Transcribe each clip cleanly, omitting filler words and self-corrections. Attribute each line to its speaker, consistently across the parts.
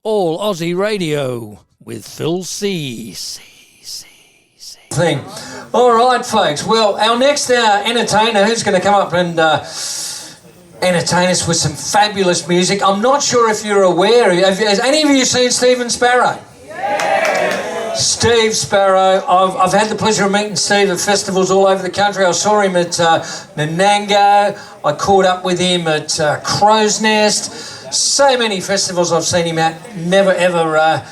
Speaker 1: All Aussie Radio with Phill C.
Speaker 2: Thing. All right, folks. Well, our next entertainer, who's going to come up and entertain us with some fabulous music. I'm not sure if you're aware. Has any of you seen Sparrow? Yeah. Steve Sparrow. I've had the pleasure of meeting Steve at festivals all over the country. I saw him at Nanango. I caught up with him at Crow's Nest. So many festivals I've seen him at. Never ever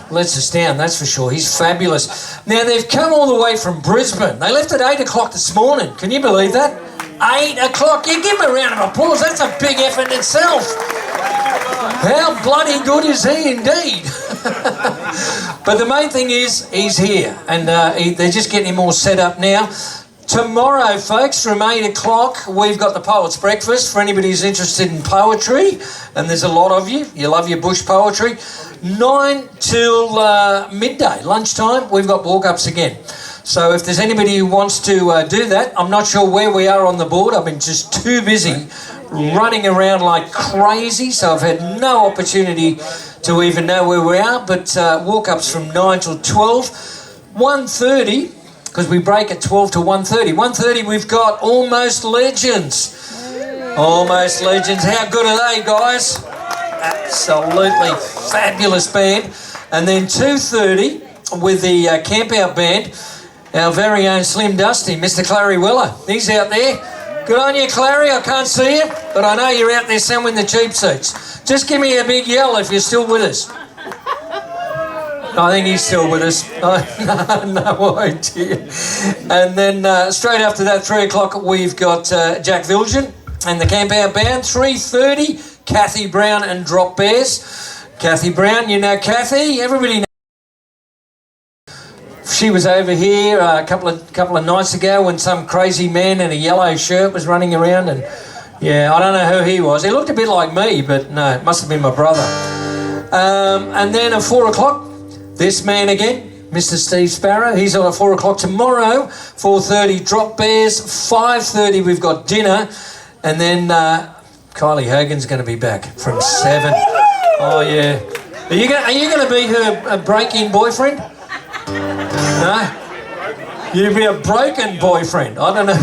Speaker 2: lets us down, that's for sure. He's fabulous. Now, they've come all the way from Brisbane. They left at 8 o'clock this morning. Can you believe that? 8 o'clock. You give him a round of applause. That's a big effort in itself. How bloody good is he indeed? But the main thing is he's here, and they're just getting him all set up now. Tomorrow, folks, from 8 o'clock, we've got the Poets' Breakfast for anybody who's interested in poetry, and there's a lot of you. You love your bush poetry. 9 till midday, lunchtime, we've got walk-ups again. So if there's anybody who wants to do that, I'm not sure where we are on the board. I've been just too busy running around like crazy, so I've had no opportunity to even know where we are, but walk-ups from 9 till 12. 1:30, because we break at 12 to 1:30. 1:30, we've got Almost Legends. Almost Legends. How good are they, guys? Absolutely fabulous band. And then 2:30 with the Campout band, our very own Slim Dusty, Mr. Clary Weller. He's out there. Good on you, Clary. I can't see you, but I know you're out there somewhere in the cheap seats. Just give me a big yell if you're still with us. I think he's still with us. No idea. And then straight after that, 3 o'clock, we've got Jack Viljan and the Campout band. 3:30, Kathy Brown and Drop Berrs. Kathy Brown, you know Kathy. Everybody knows. She was over here a couple of nights ago when some crazy man in a yellow shirt was running around, and yeah, I don't know who he was. He looked a bit like me, but no, it must have been my brother. And then at 4 o'clock, this man again, Mr. Steve Sparrow. He's on at 4 o'clock tomorrow. 4:30, Drop Berrs. 5:30, we've got dinner. And then Kylie Hogan's going to be back from 7. Oh, yeah. Are you going to be her break-in boyfriend? No? You'd be a broken boyfriend. I don't know.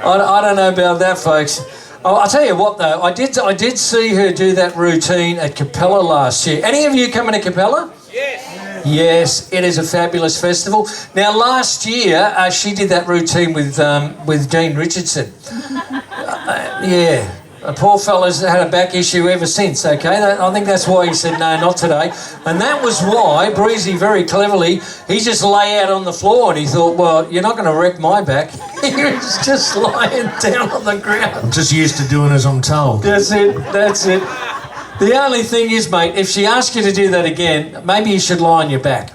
Speaker 2: I don't know about that, folks. I'll tell you what, though. I did see her do that routine at Capella last year. Any of you coming to Capella?
Speaker 3: Yes.
Speaker 2: Yes, it is a fabulous festival. Now, last year, she did that routine with Dean Richardson. Yeah. The poor fella's had a back issue ever since, okay? I think that's why he said, no, not today. And that was why Breezy, very cleverly, he just lay out on the floor and he thought, well, you're not going to wreck my back. He was just lying down on the ground.
Speaker 4: I'm just used to doing as I'm told.
Speaker 2: That's it. The only thing is, mate, if she asks you to do that again, maybe you should lie on your back.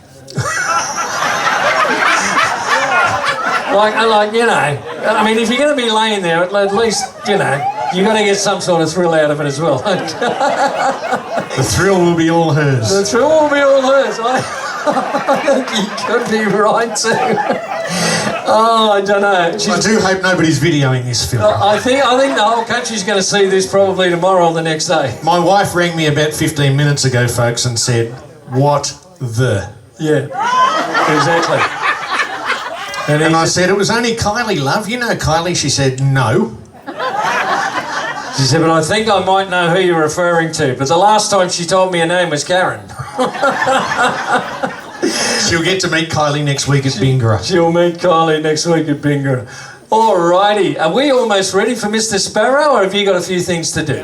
Speaker 2: like, you know, I mean, if you're going to be laying there, at least, you know, you've got to get some sort of thrill out of it as well.
Speaker 4: The thrill will be all hers.
Speaker 2: The thrill will be all hers. I think you could be right too. Oh, I don't know.
Speaker 4: I do hope nobody's videoing this film.
Speaker 2: I think the whole country's going to see this probably tomorrow or the next day.
Speaker 4: My wife rang me about 15 minutes ago, folks, and said, what the?
Speaker 2: Yeah, exactly.
Speaker 4: And I said, it was only Kylie, love. You know Kylie? She said, no.
Speaker 2: She said, but I think I might know who you're referring to. But the last time she told me her name was Karen.
Speaker 4: She'll get to meet Kylie next week at Bingara.
Speaker 2: She'll meet Kylie next week at Bingara. All righty. Are we almost ready for Mr. Sparrow, or have you got a few things to do?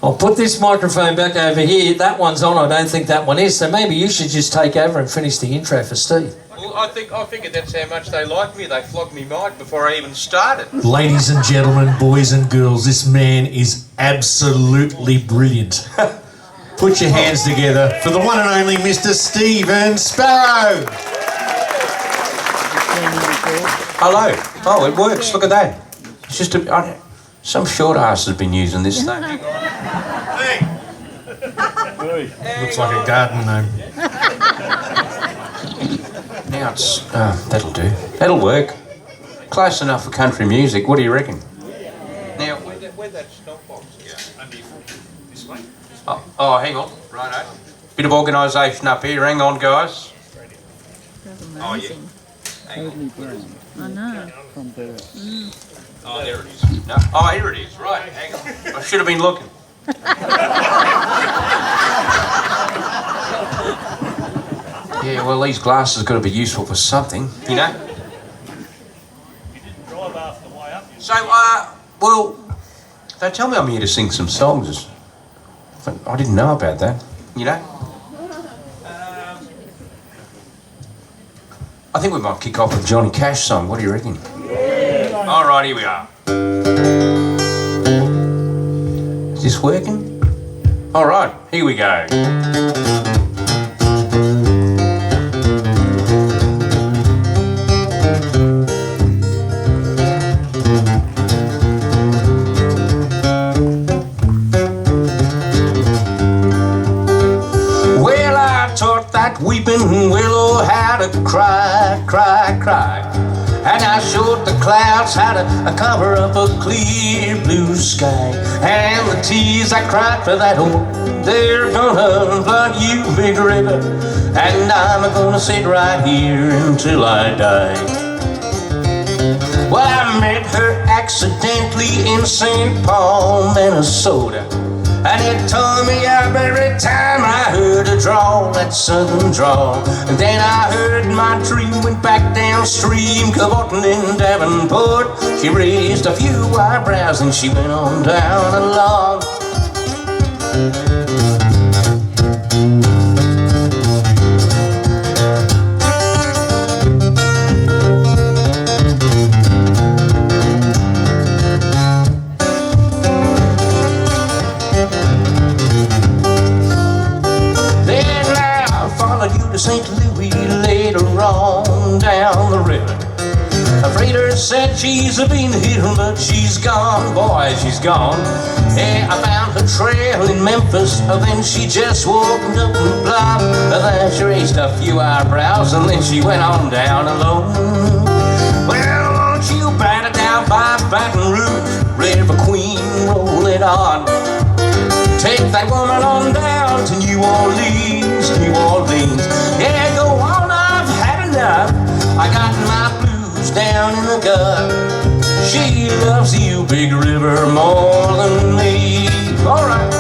Speaker 2: I'll put this microphone back over here. That one's on. I don't think that one is. So maybe you should just take over and finish the intro for Steve.
Speaker 3: Well, I figured that's how much they like me. They flogged me mic before I even started.
Speaker 4: Ladies and gentlemen, boys and girls, this man is absolutely brilliant. Put your hands together for the one and only Mr. Stephen Sparrow.
Speaker 3: Hello. Oh, it works. Look at that. It's just some short ass has been using this thing.
Speaker 4: Looks like a garden gnome.
Speaker 3: Now it's... that'll do. That'll work. Close enough for country music. What do you reckon? Now, where'd that stop box go? Oh, hang on. Righto. Bit of organisation up here. Hang on, guys.
Speaker 5: That's
Speaker 3: Oh, yeah.
Speaker 5: amazing.
Speaker 6: Totally brown.
Speaker 5: I know.
Speaker 6: From Berrs.
Speaker 3: Oh, there it is. No. Oh, here it is. Right, hang on. I should have been looking. Yeah, well, these glasses have got to be useful for something, you know?
Speaker 7: You didn't drive half the way up.
Speaker 3: So, well, they tell me I'm here to sing some songs. I didn't know about that, you know? I think we might kick off with a Johnny Cash song. What do you reckon? Yeah. All right, here we are. Is this working? All right, here we go. Well, I taught that weeping willow how to cry, cry, cry. And I showed the clouds how to cover up a clear blue sky. And the tears I cried for that old, they're gonna flood you, big river. And I'm gonna sit right here until I die. Well, I met her accidentally in St. Paul, Minnesota. And it tore me up every time I heard her drawl, that southern drawl. And then I heard my dream went back downstream, cavorting in Davenport. She raised a few eyebrows and she went on down along. St. Louis later on down the river. A freighter said she's been here, but she's gone, boy, she's gone. Yeah, I found her trail in Memphis, then she just walked up and blah. Then she raised a few eyebrows, and then she went on down alone. Well, won't you batter down by Baton Rouge, River Queen, roll it on. Take that woman on down to New Orleans, New Orleans. Yeah, go on, I've had enough. I got my blues down in the gut. She loves you, Big River, more than me. All right.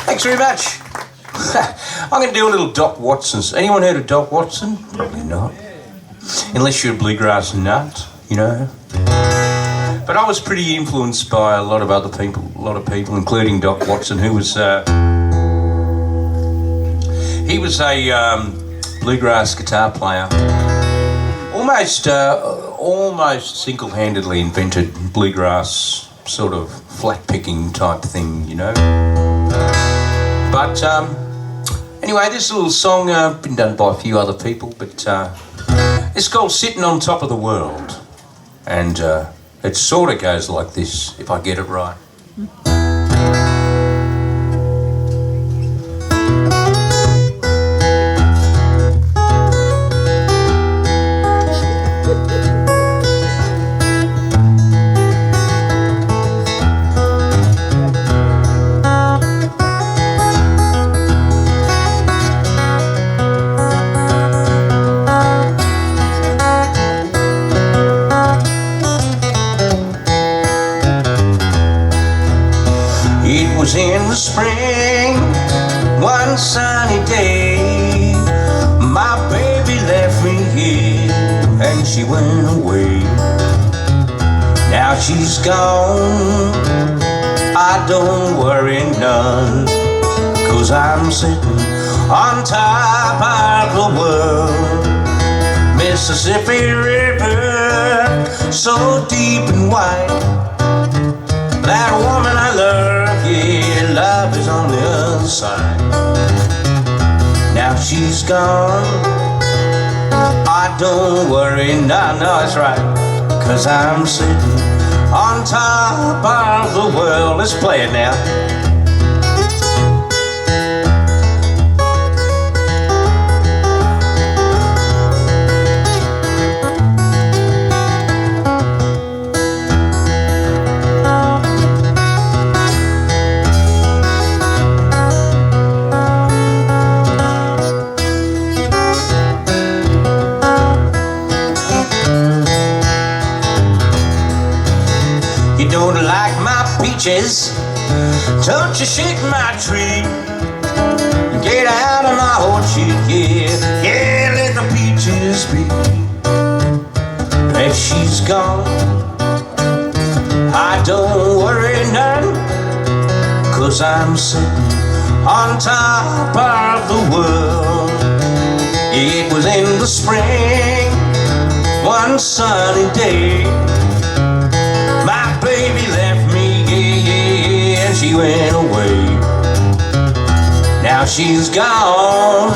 Speaker 3: Thanks very much. I'm going to do a little Doc Watson. Anyone heard of Doc Watson? Probably not. Unless you're a bluegrass nut, you know. But I was pretty influenced by a lot of other people, including Doc Watson, who was he was a bluegrass guitar player. Almost single-handedly invented bluegrass sort of flat-picking type thing, you know. But anyway, this little song been done by a few other people, but it's called "Sitting on Top of the World," and it sort of goes like this, if I get it right. In the spring, one sunny day, my baby left me here and she went away. Now she's gone, I don't worry none, 'cause I'm sitting on top of the world. Mississippi River, so deep and wide, that woman I love, yeah, love is on the other side. Now she's gone, I don't worry, no, that's right. 'Cause I'm sitting on top of the world. Let's play it now. You don't like my peaches, don't you shake my tree. Get out of my orchard, yeah, yeah, let the peaches be. If she's gone, I don't worry none, 'cause I'm sitting on top of the world. It was in the spring, one sunny day. My baby left me, yeah, and she went away. Now she's gone,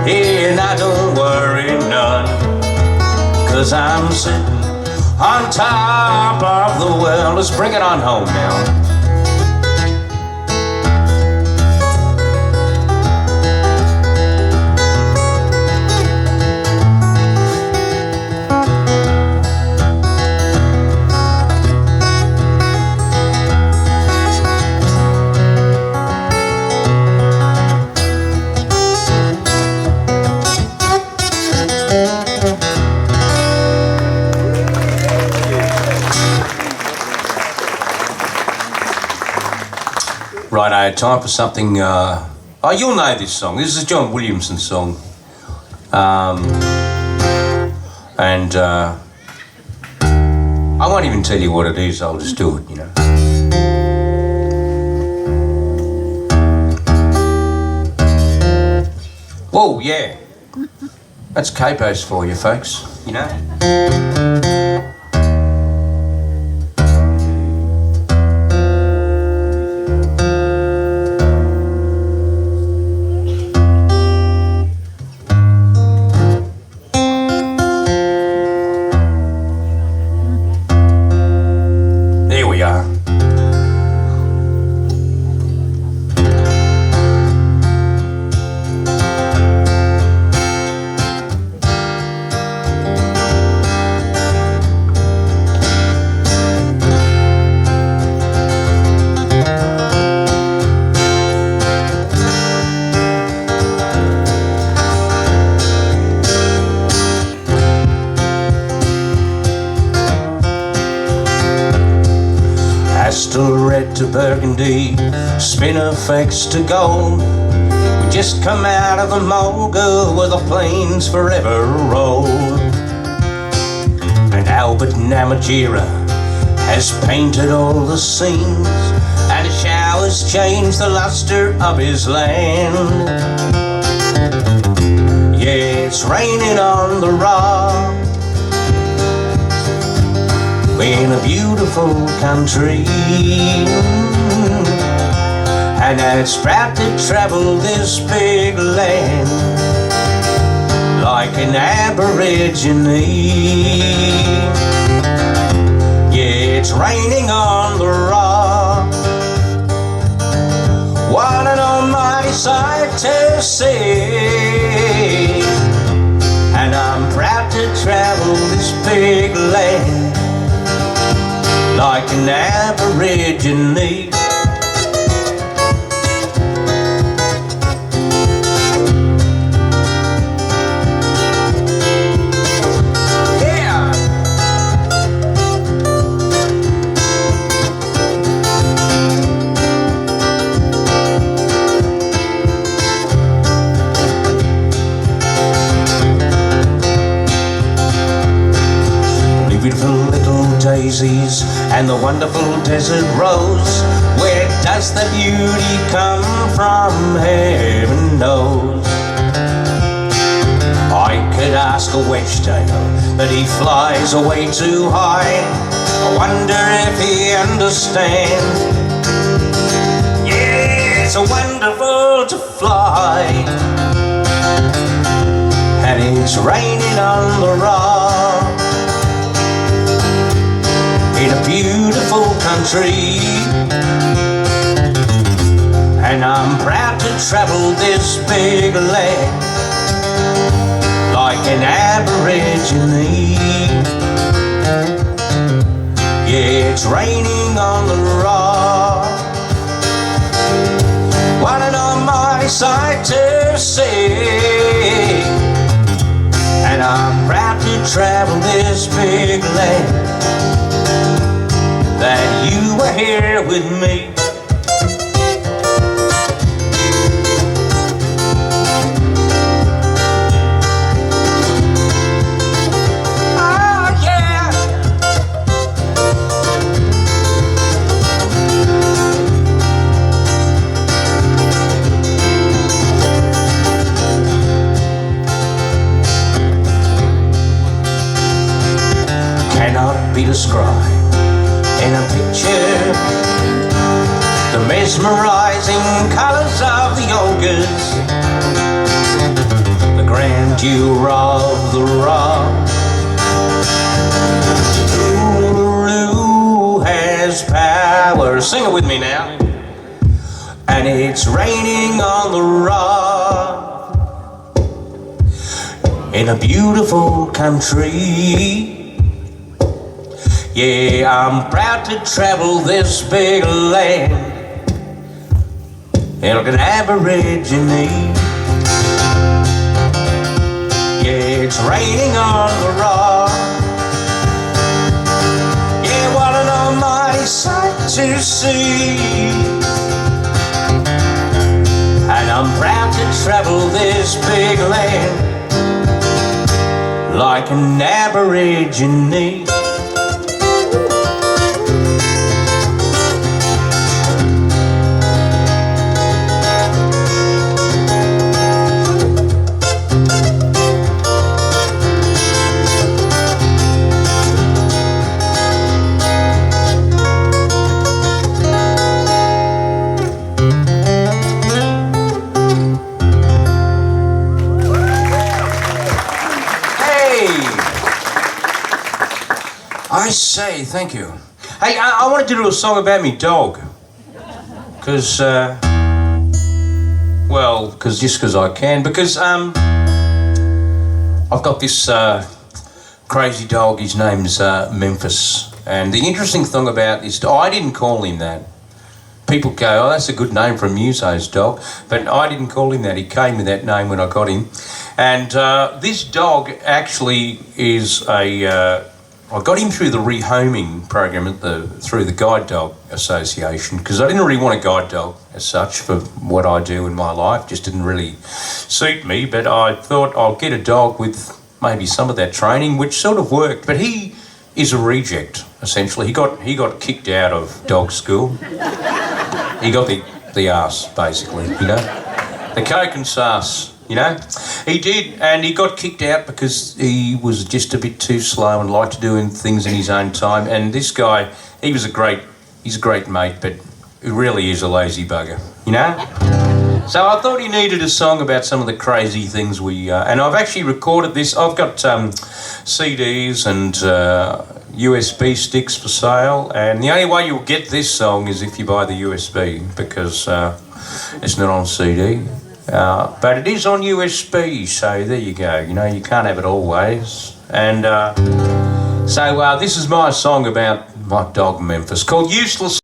Speaker 3: yeah, and I don't worry none, 'cause I'm sitting on top of the world. Let's bring it on home now. Right, I had time for something, you'll know this song. This is a John Williamson song. I won't even tell you what it is, I'll just do it, you know. Whoa, yeah. That's capos for you, folks, you know. Red to burgundy, Spinifex to gold. We just come out of the mogul where the plains forever roll. And Albert Namatjira has painted all the scenes, and the showers change the luster of his land. Yeah, it's raining on the rock in a beautiful country, and it's proud to travel this big land like an Aborigine. Yeah, it's raining on the rock, what an almighty sight to see. And I'm proud to travel this big land like an Aborigine. Yeah! Beautiful little daisies and the wonderful desert rose. Where does the beauty come from? Heaven knows. I could ask a wedge-tail, but he flies away too high. I wonder if he understands. Yeah, it's so wonderful to fly. and it's raining on the rock in a beautiful country. And I'm proud to travel this big land like an Aborigine. Yeah, it's raining on the rock. What an almighty sight to see. And I'm proud to travel this big land, that you were here with me. Cannot be described in a picture. The mesmerizing colors of the ogres, the grandeur of the rock. Uluru has power. Sing it with me now. And it's raining on the rock in a beautiful country. Yeah, I'm proud to travel this big land like an Aborigine. Yeah, it's raining on the rock. Yeah, what an almighty sight to see. And I'm proud to travel this big land like an Aborigine. I say, thank you. Hey, I wanted to do a song about me dog. Because, just because I can. Because, I've got this crazy dog, his name's Memphis. And the interesting thing about this dog, I didn't call him that. People go, oh, that's a good name for a muso's dog. But I didn't call him that. He came with that name when I got him. And this dog actually is I got him through the rehoming program through the Guide Dog Association, because I didn't really want a guide dog as such for what I do in my life. Just didn't really suit me, but I thought I'll get a dog with maybe some of that training, which sort of worked. But he is a reject, essentially. He got kicked out of dog school. He got the arse, basically, you know. The coke and sass. You know, he did, and he got kicked out because he was just a bit too slow and liked to do things in his own time. And this guy, he's a great mate, but he really is a lazy bugger, you know? So I thought he needed a song about some of the crazy things and I've actually recorded this. I've got CDs and USB sticks for sale, and the only way you'll get this song is if you buy the USB, because it's not on CD. But it is on USB, so there you go. You know, you can't have it always. And so this is my song about my dog Memphis, called Useless.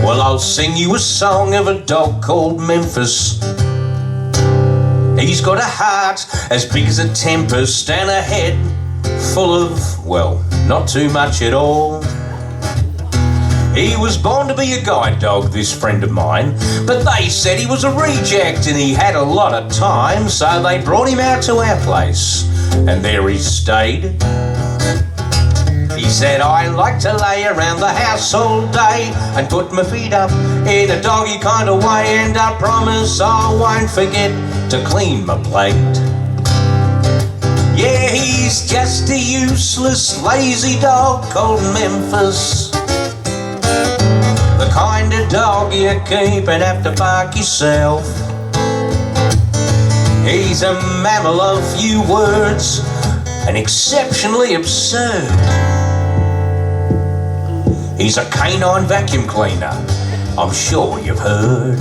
Speaker 3: Well, I'll sing you a song of a dog called Memphis. He's got a heart as big as a tempest and a head full of, well, not too much at all. He was born to be a guide dog, this friend of mine, but they said he was a reject and he had a lot of time, so they brought him out to our place, and there he stayed. He said, I like to lay around the house all day and put my feet up in a doggy kind of way, and I promise I won't forget to clean my plate. Yeah, he's just a useless, lazy dog called Memphis. The kind kind of dog you keep and have to bark yourself. He's a mammal of few words and exceptionally absurd. He's a canine vacuum cleaner, I'm sure you've heard.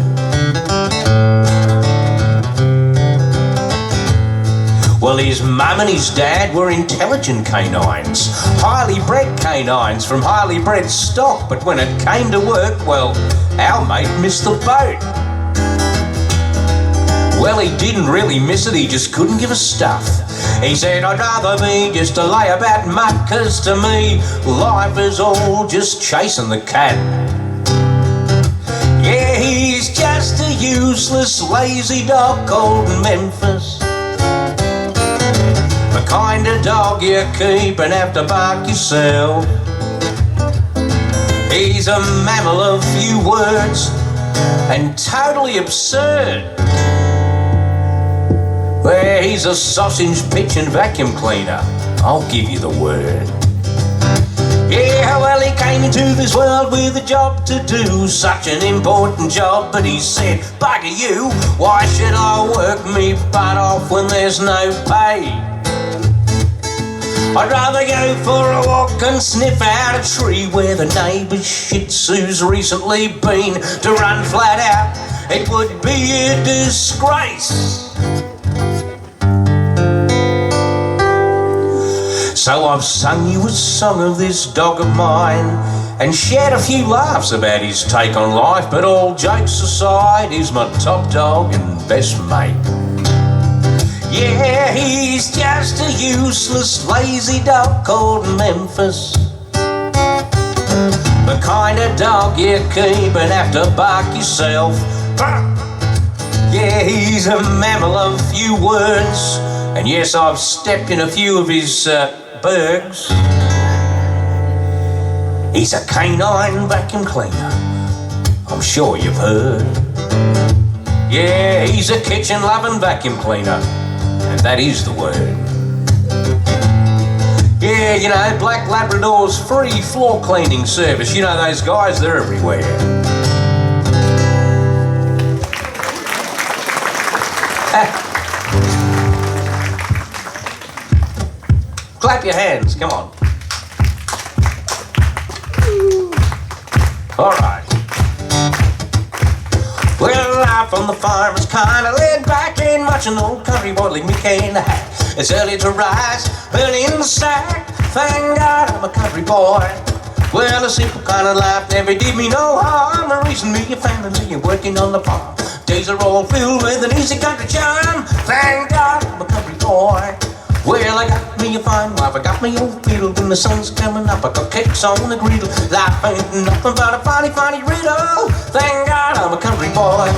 Speaker 3: Well, his mum and his dad were intelligent canines, highly bred canines from highly bred stock, but when it came to work, well, our mate missed the boat. Well, he didn't really miss it, he just couldn't give a stuff. He said, I'd rather be just a layabout mutt, 'cause to me, life is all just chasing the cat. Yeah, he's just a useless, lazy dog called Memphis. The kind of dog you keep and have to bark yourself. He's a mammal of few words and totally absurd. Well, he's a sausage pitching vacuum cleaner, I'll give you the word. Yeah, well, he came into this world with a job to do, such an important job, but he said, bugger you, why should I work me butt off when there's no pay? I'd rather go for a walk and sniff out a tree where the neighbour's shih tzu's recently been to run flat out. It would be a disgrace. So I've sung you a song of this dog of mine and shared a few laughs about his take on life, but all jokes aside, he's my top dog and best mate. Yeah, he's just a useless, lazy dog called Memphis. The kind of dog you keep and have to bark yourself. Yeah, he's a mammal of few words, and yes, I've stepped in a few of his bergs. He's a canine vacuum cleaner, I'm sure you've heard. Yeah, he's a kitchen-loving vacuum cleaner, and that is the word. Yeah, you know, Black Labrador's free floor cleaning service. You know those guys, they're everywhere. Clap your hands, come on. All right. Well, life on the farm is kinda laid back, ain't much an old country boy like me can hack. It's early to rise, early in the sack. Thank God I'm a country boy. Well, a simple kind of life never did me no harm. The reason me and family are working on the farm. Days are all filled with an easy country charm. Thank God I'm a country boy. Well, I got me a fine wife, I got me old fiddle. When the sun's coming up, I got cakes on the griddle. Life ain't nothing but a funny, funny riddle. Thank God I'm a country boy.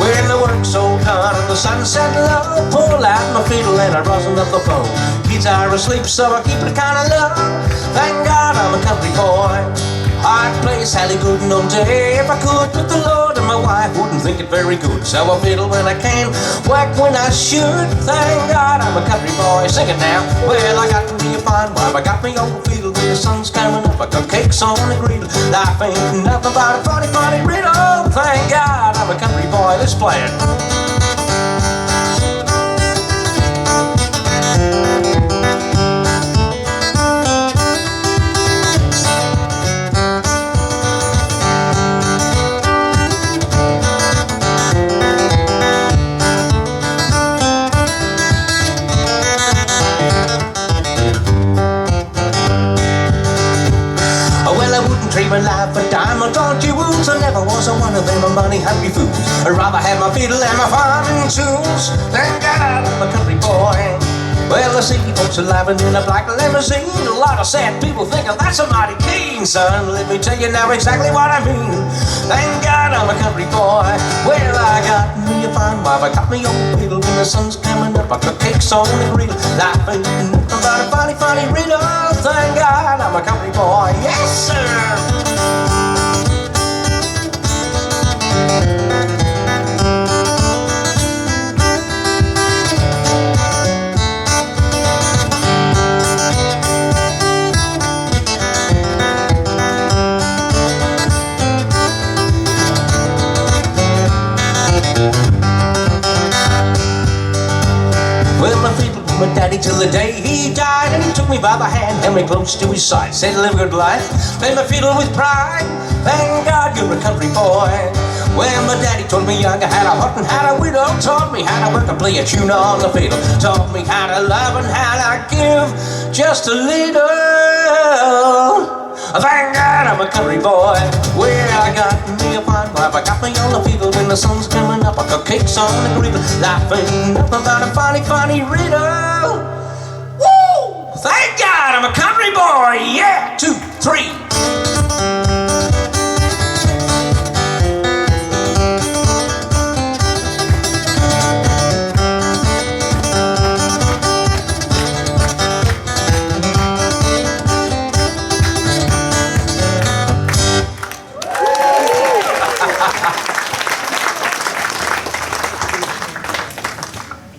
Speaker 3: When the work's all done and the sun's set low, pull out my fiddle and I rosin up the bow. Kids are asleep, so I keep it kinda low. Thank God I'm a country boy. I'd play Sally Gooden all day if I could, but the Lord and my wife wouldn't think it very good. So I fiddle when I can, whack when I should. Thank God I'm a country boy. Sing it now. Well, I got me a fine wife, I got me old fiddle. When the sun's coming up, I got cakes on the griddle. Life ain't nothing but a funny, funny riddle. Thank God I'm a country boy. Let's play it. Life a dime or donkey wounds. I never was a one of them money-hungry fools. I'd rather have my fiddle and my farming tools. Thank God I'm a country boy. Well, I see folks are living in a black limousine. A lot of sad people think that's a mighty keen, son. Let me tell you now exactly what I mean. Thank God I'm a country boy. Well, I got me a fine wife, I got me old fiddle. When the sun's coming up, I got cakes on the griddle. Life ain't nothing but a funny, funny riddle. Thank God I'm a country boy. Yes, sir. on the fiddle with my daddy till the day he died. And he took me by the hand, held me close to his side, said live a good life, play my fiddle with pride. Thank God you're a country boy. Well, my daddy taught me young how to hunt and how to whittle, taught me how to work and play a tune on the fiddle, taught me how to love and how to give just a little. Thank God I'm a country boy. Well, I got me a fine wife, I got me on the fiddle when the sun's coming up. I got cakes on the griddle, laughing up about a funny, funny riddle. Woo! Thank God I'm a country boy. Yeah, 2, 3.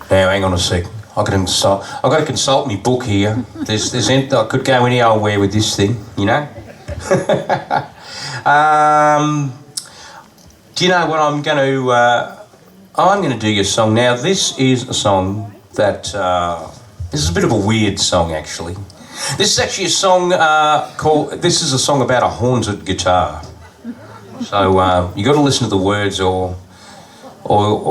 Speaker 3: Now, hang on a sec. I've got to consult my book here. I could go any old where with this thing, you know. Do you know what I'm going to? I'm going to do your song now. This is a song that this is a bit of a weird song, actually. This is actually a song called. This is a song about a haunted guitar. So you got to listen to the words, or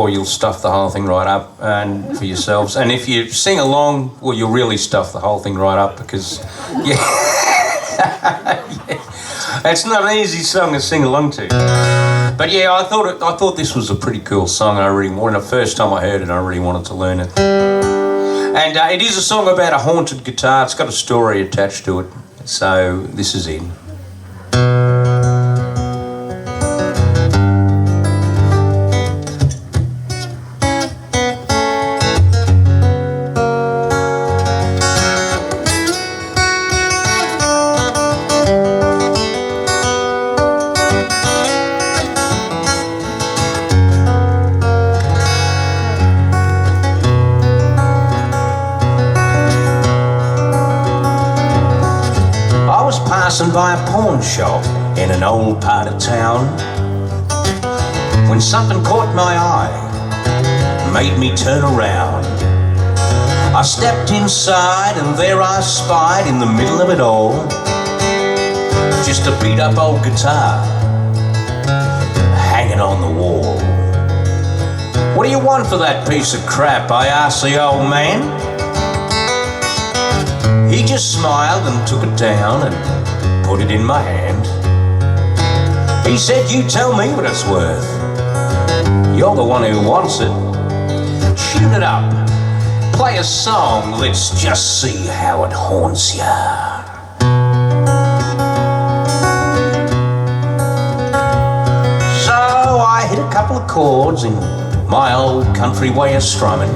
Speaker 3: you'll stuff the whole thing right up and for yourselves. And if you sing along, well, you'll really stuff the whole thing right up because, yeah, it's not an easy song to sing along to. But yeah, I thought this was a pretty cool song. I really wanted. The first time I heard it, I really wanted to learn it. And it is a song about a haunted guitar. It's got a story attached to it. So this is it. Passing by a pawn shop in an old part of town when something caught my eye, made me turn around. I stepped inside and there I spied in the middle of it all just a beat up old guitar hanging on the wall. What do you want for that piece of crap? I asked the old man. He just smiled and took it down and put it in my hand. He said, you tell me what it's worth. You're the one who wants it. Tune it up. Play a song. Let's just see how it haunts ya. So I hit a couple of chords in my old country way of strumming.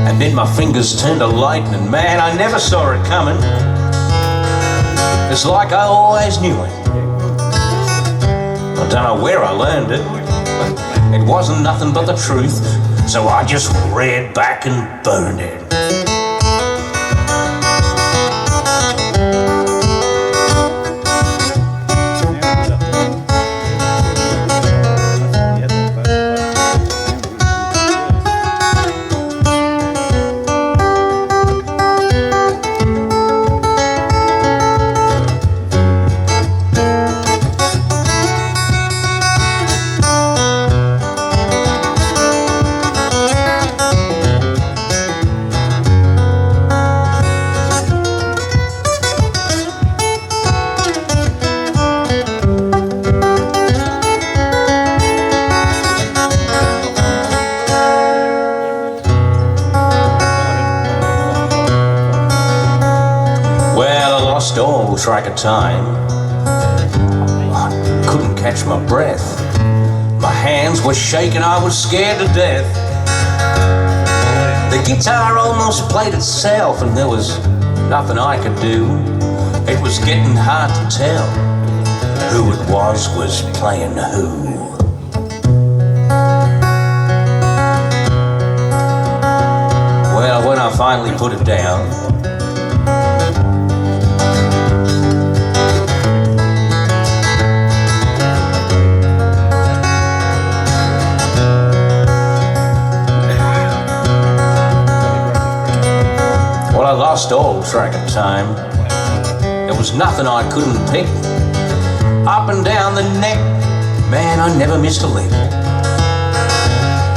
Speaker 3: And then my fingers turned to lightning. Man, I never saw it coming. It's like I always knew it. I don't know where I learned it. It wasn't nothing but the truth, so I just reared back and burned it. All track of time. I couldn't catch my breath. My hands were shaking, I was scared to death. The guitar almost played itself and there was nothing I could do. It was getting hard to tell who it was playing who. Well, when I finally put it down, lost all track of time. There was nothing I couldn't pick. Up and down the neck, man, I never missed a lick.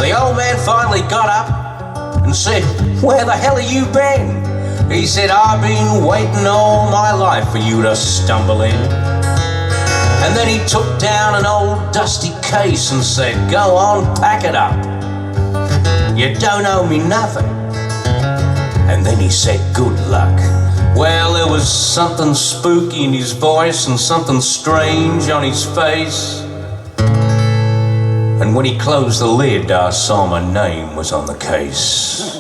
Speaker 3: The old man finally got up and said, "Where the hell have you been?" He said, "I've been waiting all my life for you to stumble in." And then he took down an old dusty case and said, "Go on, pack it up. You don't owe me nothing." And then he said, "Good luck." Well, there was something spooky in his voice and something strange on his face. And when he closed the lid, I saw my name was on the case.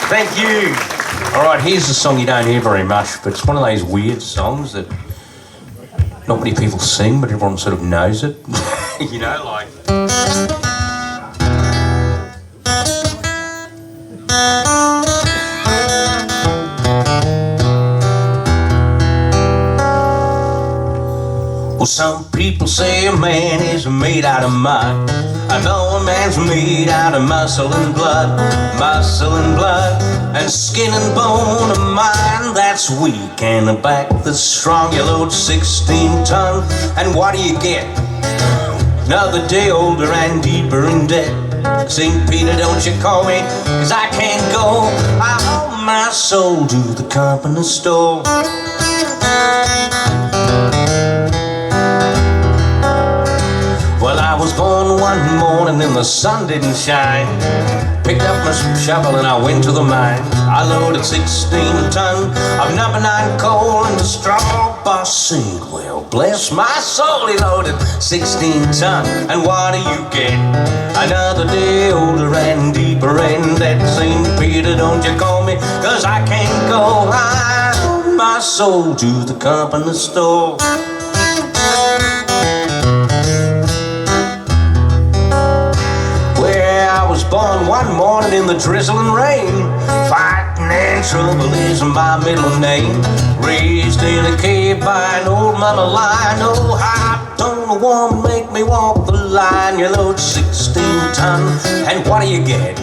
Speaker 3: Thank you. All right, here's a song you don't hear very much, but it's one of those weird songs that not many people sing, but everyone sort of knows it. You know, like... Well, some people say a man is made out of mud. I know a man's made out of muscle and blood, and skin and bone. A mind that's weak and a back that's strong. You load 16 ton, and what do you get? Another day older and deeper in debt. St. Peter, don't you call me, 'cause I can't go. I owe my soul to the company store. Well, I was born one morning and the sun didn't shine. Picked up my shovel and I went to the mine. I loaded 16 ton of number 9 coal into straw boss seed. Well, bless my soul, he loaded 16 ton. And what do you get? Another day older and deeper in debt. St. Peter, don't you call me, 'cause I can't go. I owe my soul to the company store. I was born one morning in the drizzling rain. Fighting and trouble is my middle name. Raised in a cave by an old mama lion. Oh, I don't want to make me walk the line. You load 16 ton, and what do you get?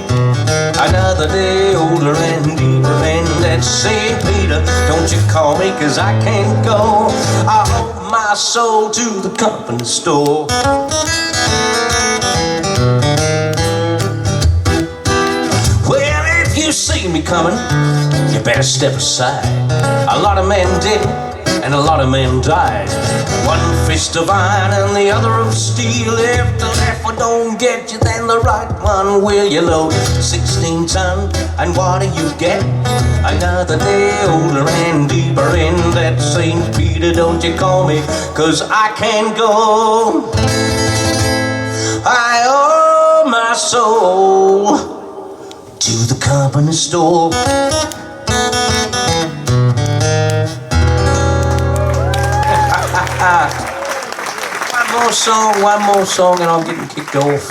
Speaker 3: Another day older and deeper in that. St. Peter, don't you call me, 'cause I can't go. I owe my soul to the company store. You see me coming, you better step aside. A lot of men did, and a lot of men died. One fist of iron and the other of steel. If the left one don't get you, then the right one will. You load 16 ton, and what do you get? Another day older and deeper in that. St. Peter, don't you call me, 'cause I can't go. I owe my soul to the company store. One more song, and I'm getting kicked off.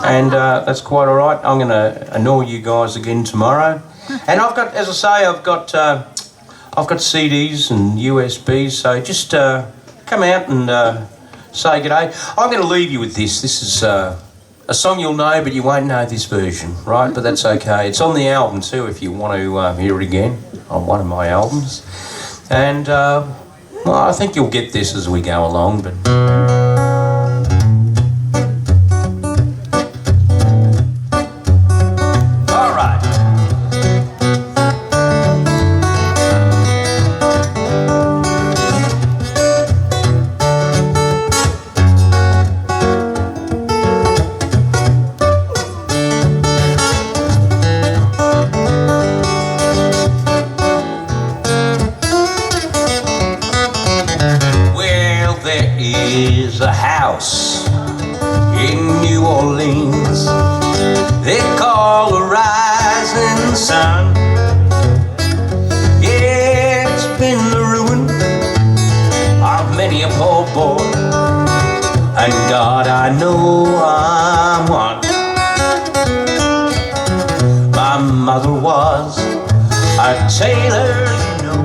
Speaker 3: And that's quite all right. I'm going to annoy you guys again tomorrow. And I've got, as I say, I've got CDs and USBs. So just come out and say g'day. I'm going to leave you with this. This is a song you'll know, but you won't know this version, right? But that's okay. It's on the album too, if you want to hear it again, on one of my albums. And well, I think you'll get this as we go along, but... and God, I know I'm one. My mother was a tailor, you know.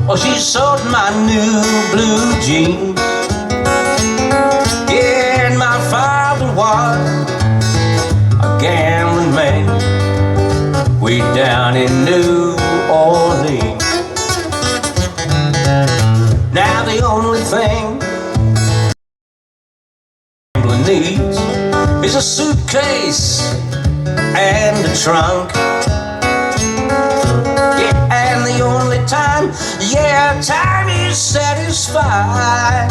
Speaker 3: Well, she sewed my new blue jeans. Yeah, and my father was a gambling man way down in New Orleans. Now the only thing gambling needs is a suitcase and a trunk. Yeah, and the only time, time he's satisfied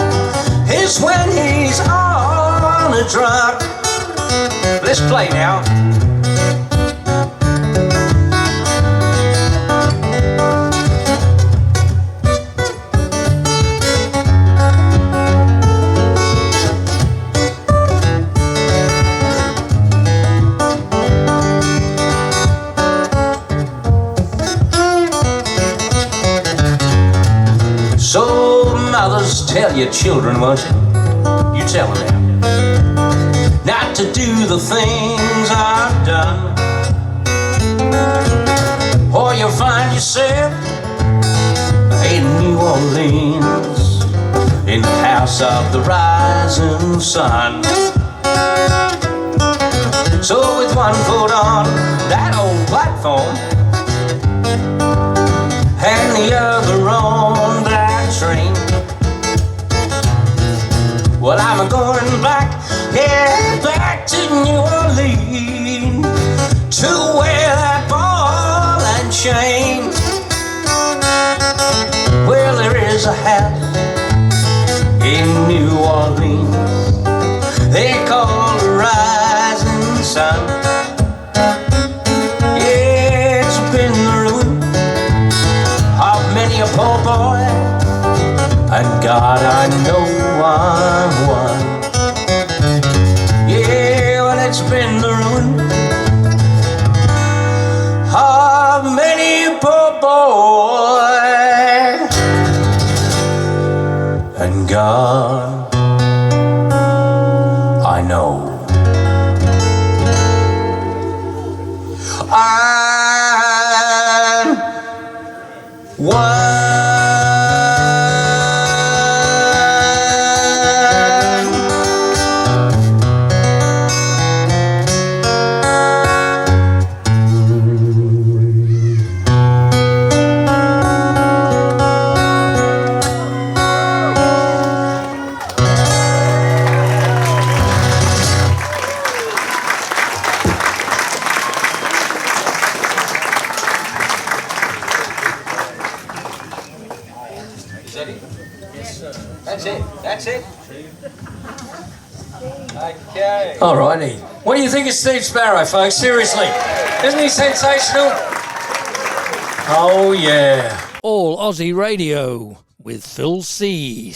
Speaker 3: is when he's on a drunk. Let's play now. So mothers, tell your children, won't you? You tell them now. Not to do the things I've done, or you'll find yourself in New Orleans, in the house of the rising sun. So with one foot on that old platform and the other on that train, well, I'm going back, back to New Orleans, to wear that ball and chain. Well, there is a house in New Orleans they call the rising sun. Yeah, it's been the ruin of many a poor boy, and God, I know I'm one. Yeah, well, it's been the ruin of many a poor boy, and God, I know I'm one. Is that it? Yes, sir. That's it. That's it. Okay.
Speaker 2: All righty. What do you think of Steve Sparrow, folks? Seriously. Isn't he sensational? Oh, yeah.
Speaker 1: All Aussie Radio with Phill C.